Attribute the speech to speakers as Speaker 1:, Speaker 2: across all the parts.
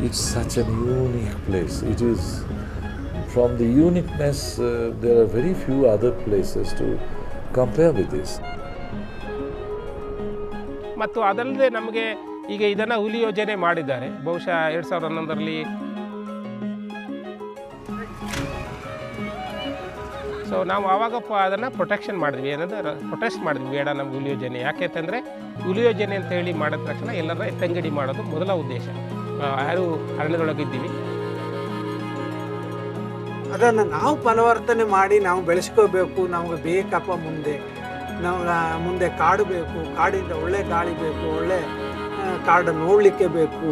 Speaker 1: It's such an unique place. It is, from the uniqueness, there are very few other places to compare with this.
Speaker 2: ಮತ್ತು ಅದಲ್ಲದೆ ನಮಗೆ ಈಗ ಇದನ್ನು ಹುಲಿ ಯೋಜನೆ ಮಾಡಿದ್ದಾರೆ. ಬಹುಶಃ 2011ರಲ್ಲಿ. ಸೊ ನಾವು ಆವಾಗಪ್ಪ ಅದನ್ನು ಪ್ರೊಟೆಕ್ಷನ್ ಮಾಡಿದ್ವಿ, ಏನಂದ್ರೆ ಪ್ರೊಟೆಸ್ಟ್ ಮಾಡಿದ್ವಿ, ಬೇಡ ನಮ್ಗೆ ಹುಲಿ ಯೋಜನೆ. ಯಾಕೆಂತಂದರೆ ಹುಲಿ ಯೋಜನೆ ಅಂತ ಹೇಳಿ ಮಾಡಿದ ತಕ್ಷಣ ಎಲ್ಲರ ಎತ್ತಂಗಡಿ ಮಾಡೋದು ಮೊದಲ ಉದ್ದೇಶ. ಯಾರು ಅರಣ್ಯದೊಳಗಿದ್ದೀವಿ
Speaker 3: ಅದನ್ನು ನಾವು ಫಲವರ್ತನೆ ಮಾಡಿ ನಾವು ಬೆಳೆಸ್ಕೋಬೇಕು. ನಮಗೆ ಬೇಕಪ್ಪ ಮುಂದೆ ಕಾಡು ಬೇಕು, ಕಾಡಿಂದ ಒಳ್ಳೆ ಗಾಳಿ ಬೇಕು, ಒಳ್ಳೆ ಕಾಡು ನೋಡಲಿಕ್ಕೆ ಬೇಕು.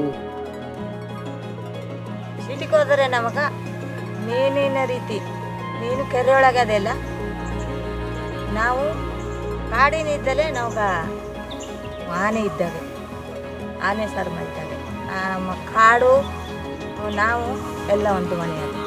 Speaker 4: ಸಿಟಿಗೆ ಹೋದರೆ ನಮಗೆ ಮೀನಿನ ರೀತಿ ಮೀನು ಕೆರೆ ಒಳಗದೆಲ್ಲ ನಾವು ಕಾಡಿನಿದ್ದಲೇ ನಮ್ಗೆ ಆನೆ ಇದ್ದಾವೆ, ಆನೆ ಸರ್ಮ ಇದ್ದಾವೆ. ನಮ್ಮ ಕಾಡು ನಾವು ಎಲ್ಲ ಒಂದು ಮನೆಯಲ್ಲಿ